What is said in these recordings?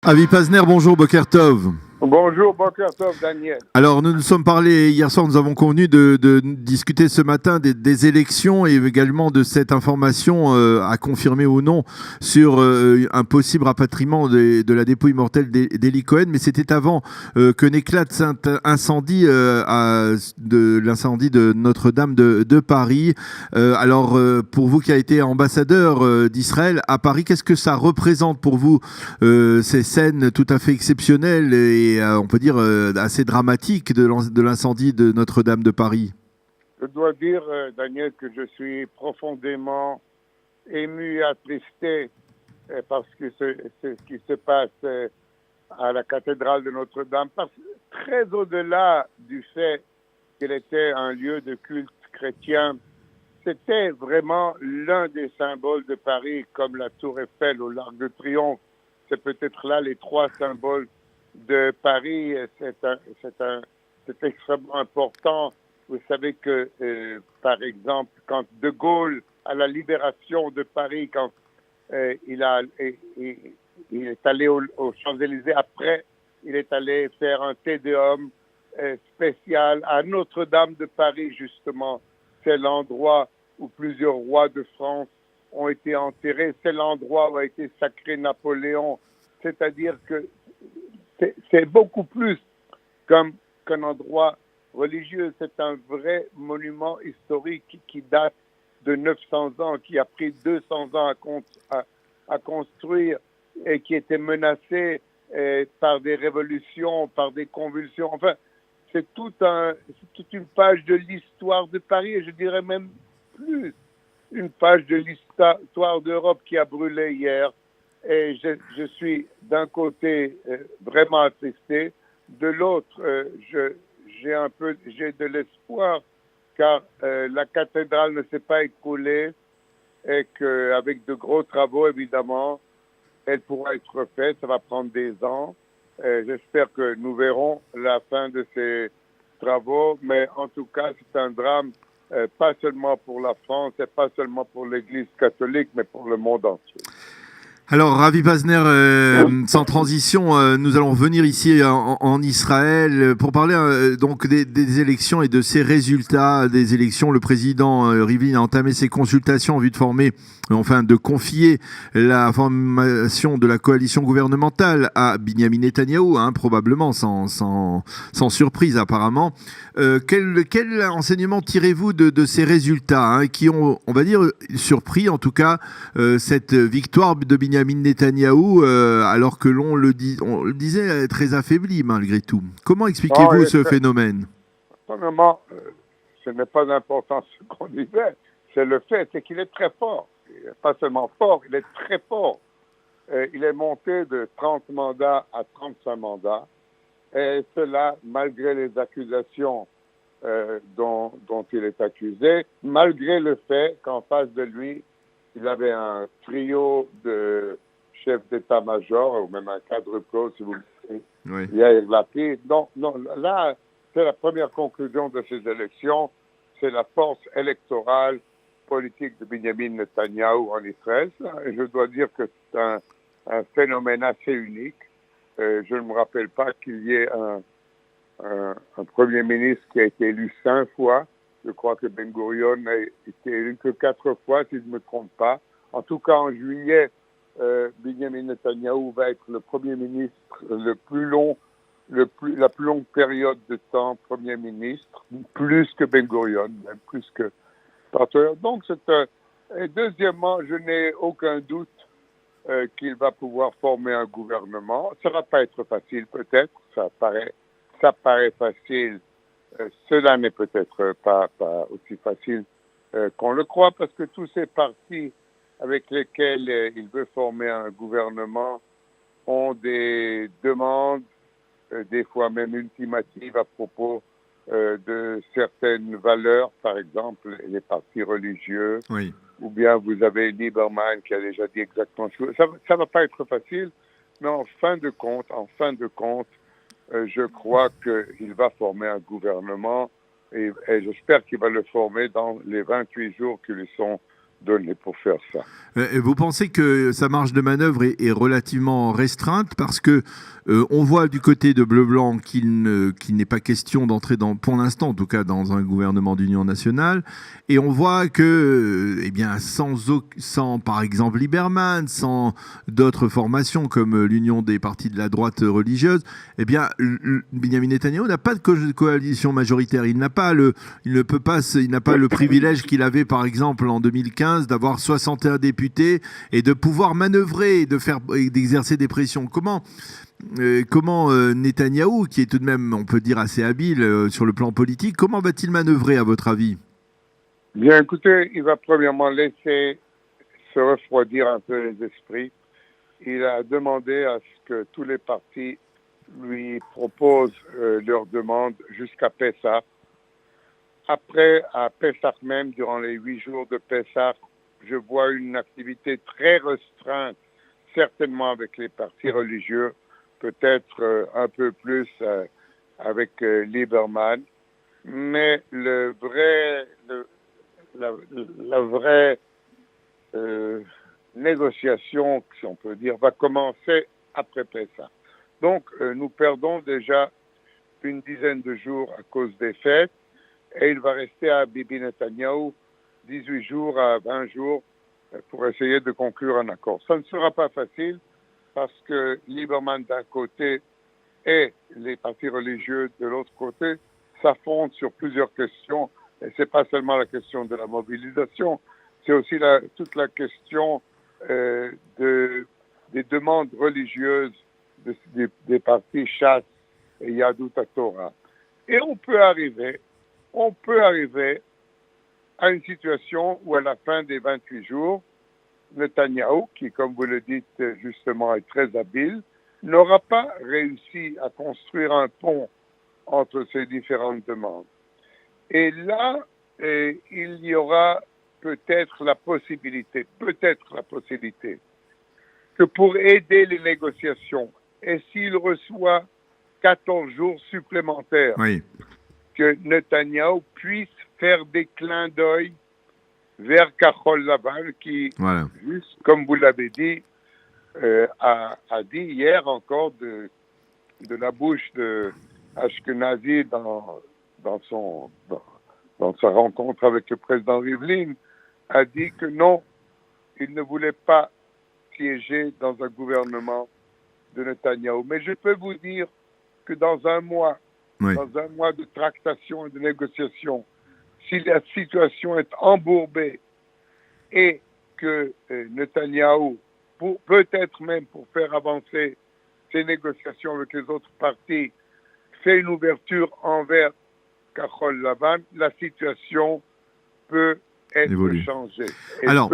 Avi Pazner, bonjour, Boker Tov. Bonjour, Boker Tov, Daniel. Alors, nous nous sommes parlé hier soir, nous avons convenu de discuter ce matin des élections et également de cette information à confirmer ou non sur un possible rapatriement de la dépouille mortelle d'Eli Cohen. Mais c'était avant que n'éclate cet incendie, de l'incendie de Notre-Dame de Paris. Pour vous qui avez été ambassadeur d'Israël à Paris, qu'est-ce que ça représente pour vous, ces scènes tout à fait exceptionnelles et on peut dire assez dramatique de l'incendie de Notre-Dame de Paris? Je dois dire, Daniel, que je suis profondément ému et attristé par ce qui se passe à la cathédrale de Notre-Dame, très au-delà du fait qu'elle était un lieu de culte chrétien. C'était vraiment l'un des symboles de Paris, comme la Tour Eiffel ou l'Arc de Triomphe. C'est peut-être là les trois symboles de Paris. C'est extrêmement important. Vous savez que, par exemple, quand De Gaulle, à la libération de Paris, quand il est allé aux Champs-Élysées, après, il est allé faire un Te Deum spécial à Notre-Dame de Paris, justement. C'est l'endroit où plusieurs rois de France ont été enterrés. C'est l'endroit où a été sacré Napoléon. C'est-à-dire que c'est beaucoup plus qu'un endroit religieux. C'est un vrai monument historique qui date de 900 ans, qui a pris 200 ans à construire et qui était menacé par des révolutions, par des convulsions. Enfin, c'est toute une page de l'histoire de Paris, et je dirais même plus, une page de l'histoire d'Europe qui a brûlé hier. Et je suis d'un côté vraiment attristé, de l'autre j'ai de l'espoir, car la cathédrale ne s'est pas écroulée et qu'avec de gros travaux évidemment elle pourra être refaite. Ça va prendre des ans. J'espère que nous verrons la fin de ces travaux, mais en tout cas c'est un drame, pas seulement pour la France et pas seulement pour l'Église catholique, mais pour le monde entier. Alors, Avi Pazner, sans transition, nous allons venir ici en Israël pour parler donc des élections et de ces résultats des élections. Le président Rivlin a entamé ses consultations en vue de de confier la formation de la coalition gouvernementale à Binyamin Netanyahou, probablement sans surprise apparemment. Quel enseignement tirez-vous de ces résultats qui ont, on va dire, surpris en tout cas cette victoire de Binyamin Netanyahou, alors que on le disait très affaibli malgré tout? Comment expliquez-vous ce phénomène? Premièrement, ce n'est pas important ce qu'on disait, c'est le fait, c'est qu'il est très fort. Il n'est pas seulement fort, il est très fort. Il est monté de 30 mandats à 35 mandats, et cela malgré les accusations dont il est accusé, malgré le fait qu'en face de lui, il avait un trio de chefs d'état-major, ou même un quadruple, si vous voulez, oui. Yair Lapid. Non, là, c'est la première conclusion de ces élections, c'est la force électorale politique de Binyamin Netanyahou en Israël. Et je dois dire que c'est un phénomène assez unique. Je ne me rappelle pas qu'il y ait un Premier ministre qui a été élu 5 fois. Je crois que Ben Gurion n'a été élu que 4 fois, si je ne me trompe pas. En tout cas, en juillet, Binyamin Netanyahou va être le Premier ministre la plus longue période de temps Premier ministre, plus que Ben Gurion, même plus que Partout. Donc, et deuxièmement, je n'ai aucun doute qu'il va pouvoir former un gouvernement. Ça ne va pas être facile, peut-être. Ça paraît facile. Cela n'est peut-être pas aussi facile qu'on le croit, parce que tous ces partis avec lesquels il veut former un gouvernement ont des demandes, des fois même ultimatives à propos de certaines valeurs, par exemple les partis religieux, oui. Ou bien vous avez Lieberman qui a déjà dit exactement ça. Ça va pas être facile, mais en fin de compte, je crois qu'il va former un gouvernement et j'espère qu'il va le former dans les 28 jours qui lui sont donné pour faire ça. Vous pensez que sa marge de manœuvre est relativement restreinte parce que on voit du côté de Bleu-Blanc qu'il n'est pas question d'entrer pour l'instant en tout cas, dans un gouvernement d'union nationale, et on voit que, eh bien, sans par exemple Lieberman, sans d'autres formations comme l'Union des partis de la droite religieuse, eh bien, Benyamin Netanyahou n'a pas de coalition majoritaire. Il n'a pas le privilège qu'il avait par exemple en 2015 d'avoir 61 députés et de pouvoir manœuvrer et d'exercer des pressions. Comment Netanyahou, qui est tout de même, on peut dire, assez habile sur le plan politique, comment va-t-il manœuvrer à votre avis? Bien, écoutez, il va premièrement laisser se refroidir un peu les esprits. Il a demandé à ce que tous les partis lui proposent leurs demandes jusqu'à Pessah. Après, à Pessah même, durant les 8 jours de Pessah, je vois une activité très restreinte, certainement avec les partis religieux, peut-être un peu plus avec Lieberman. Mais la vraie négociation, si on peut dire, va commencer après Pessah. Donc, nous perdons déjà une dizaine de jours à cause des fêtes, et il va rester à Bibi Netanyahou 18 jours à 20 jours pour essayer de conclure un accord. Ça ne sera pas facile parce que Lieberman d'un côté et les partis religieux de l'autre côté s'affrontent sur plusieurs questions. Et ce n'est pas seulement la question de la mobilisation, c'est aussi toute la question des demandes religieuses des partis Shas et Yadut HaTorah. Et on peut arriver à une situation où à la fin des 28 jours, Netanyahou, qui, comme vous le dites justement, est très habile, n'aura pas réussi à construire un pont entre ces différentes demandes. Et là, il y aura peut-être la possibilité que pour aider les négociations, et s'il reçoit 14 jours supplémentaires, oui, que Netanyahou puisse faire des clins d'œil vers Kahol Lavan, qui, voilà, juste comme vous l'avez dit, a dit hier encore de la bouche de Ashkenazi dans sa rencontre avec le président Rivlin, a dit que non, il ne voulait pas siéger dans un gouvernement de Netanyahou. Mais je peux vous dire que dans un mois de tractation et de négociation, si la situation est embourbée et que Netanyahou, peut-être même pour faire avancer ces négociations avec les autres partis, fait une ouverture envers Kahol Lavan, la situation peut être changée. Alors,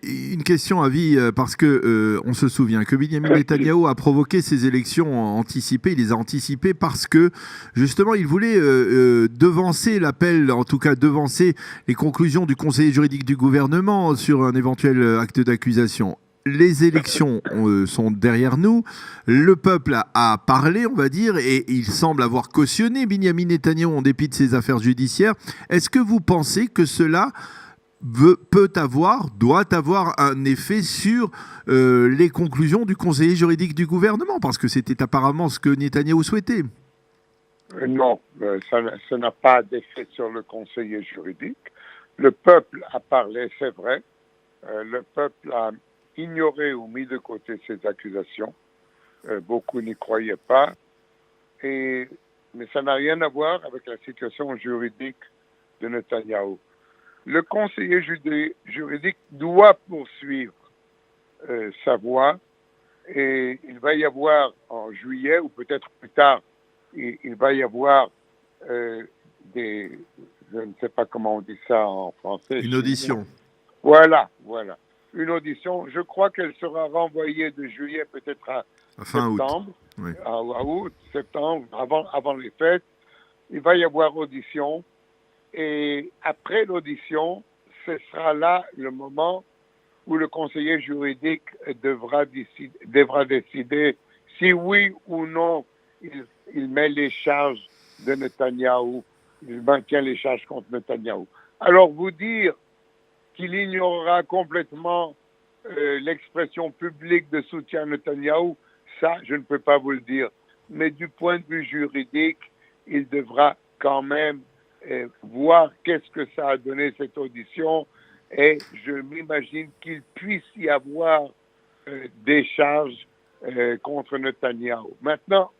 une question à vie, parce que on se souvient que Benyamin Netanyahou a provoqué ces élections anticipées, il les a anticipées parce que, justement, il voulait devancer l'appel, en tout cas devancer les conclusions du conseiller juridique du gouvernement sur un éventuel acte d'accusation. Les élections sont derrière nous, le peuple a parlé, on va dire, et il semble avoir cautionné Benyamin Netanyahou en dépit de ses affaires judiciaires. Est-ce que vous pensez que cela doit avoir un effet sur les conclusions du conseiller juridique du gouvernement? Parce que c'était apparemment ce que Netanyahou souhaitait. Non, ça n'a pas d'effet sur le conseiller juridique. Le peuple a parlé, c'est vrai. Le peuple a ignoré ou mis de côté ces accusations. Beaucoup n'y croyaient pas. Mais ça n'a rien à voir avec la situation juridique de Netanyahou. Le conseiller juridique doit poursuivre sa voie et il va y avoir en juillet ou peut-être plus tard, il va y avoir je ne sais pas comment on dit ça en français. Une audition. Voilà. Une audition. Je crois qu'elle sera renvoyée de juillet peut-être à fin septembre, août. Oui. à août, septembre, avant les fêtes. Il va y avoir audition. Et après l'audition, ce sera là le moment où le conseiller juridique devra décider si oui ou non il met les charges de Netanyahou, il maintient les charges contre Netanyahou. Alors vous dire qu'il ignorera complètement l'expression publique de soutien à Netanyahou, ça, je ne peux pas vous le dire. Mais du point de vue juridique, il devra quand même voir qu'est-ce que ça a donné cette audition, et je m'imagine qu'il puisse y avoir des charges contre Netanyahou. Maintenant,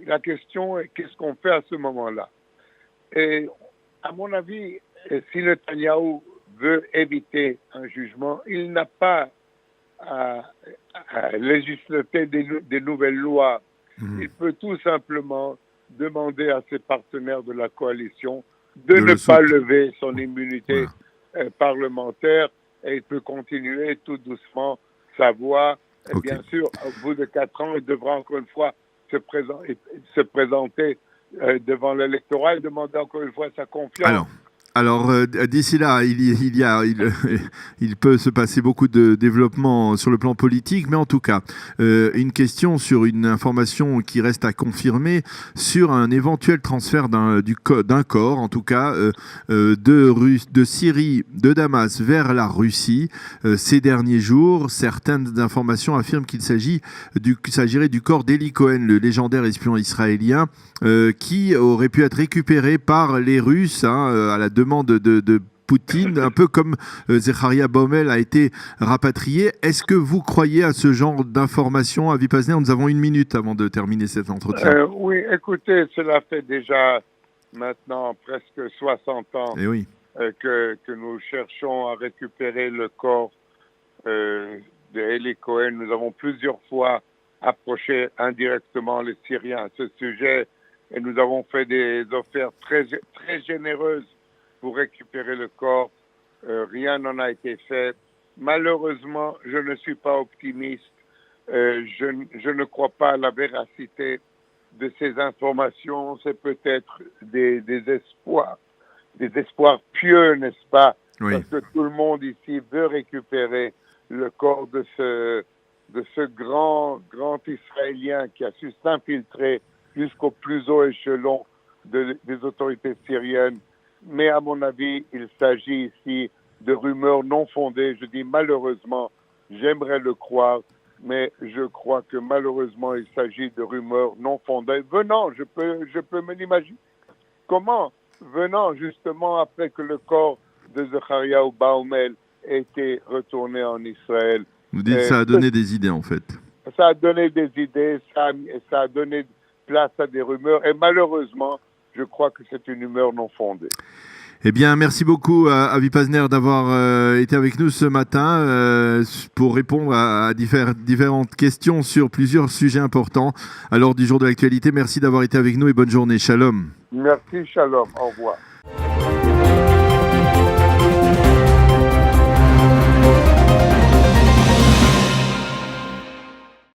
la question est qu'est-ce qu'on fait à ce moment-là? Et à mon avis, si Netanyahou veut éviter un jugement, il n'a pas à législater des nouvelles lois. Il peut tout simplement demander à ses partenaires de la coalition de ne pas lever son immunité parlementaire, et il peut continuer tout doucement sa voie. Et bien sûr, au bout de 4 ans, il devra encore une fois se présenter devant l'électorat et demander encore une fois sa confiance. Alors d'ici là, il peut se passer beaucoup de développement sur le plan politique, mais en tout cas, une question sur une information qui reste à confirmer sur un éventuel transfert d'un corps, en tout cas, de Syrie, de Damas vers la Russie. Ces derniers jours, certaines informations affirment qu'il s'agirait du corps d'Eli Cohen, le légendaire espion israélien, qui aurait pu être récupéré par les Russes à la demande de Poutine, un peu comme Zecharia Baumel a été rapatrié. Est-ce que vous croyez à ce genre d'informations, Avi Pazner? Nous avons 1 minute avant de terminer cet entretien. Oui, écoutez, cela fait déjà maintenant presque 60 ans que nous cherchons à récupérer le corps d'Eli Cohen. Nous avons plusieurs fois approché indirectement les Syriens à ce sujet, et nous avons fait des offertes très, très généreuses pour récupérer le corps. Rien n'en a été fait. Malheureusement, je ne suis pas optimiste. Je ne crois pas à la véracité de ces informations. C'est peut-être des espoirs pieux, n'est-ce pas? Parce que tout le monde ici veut récupérer le corps de ce grand Israélien qui a su s'infiltrer jusqu'au plus haut échelon des autorités syriennes. Mais à mon avis, il s'agit ici de rumeurs non fondées. Je dis malheureusement, j'aimerais le croire, mais je crois que malheureusement, il s'agit de rumeurs non fondées. Je peux me l'imaginer. Comment? Venant justement après que le corps de Zecharia Baumel ait été retourné en Israël. Vous dites que ça a donné des idées, en fait. Ça a donné des idées, ça a donné place à des rumeurs, et malheureusement, je crois que c'est une rumeur non fondée. Eh bien, merci beaucoup à Avi Pazner d'avoir été avec nous ce matin pour répondre à différentes questions sur plusieurs sujets importants à l'ordre du jour de l'actualité. Merci d'avoir été avec nous et bonne journée. Shalom. Merci, shalom. Au revoir.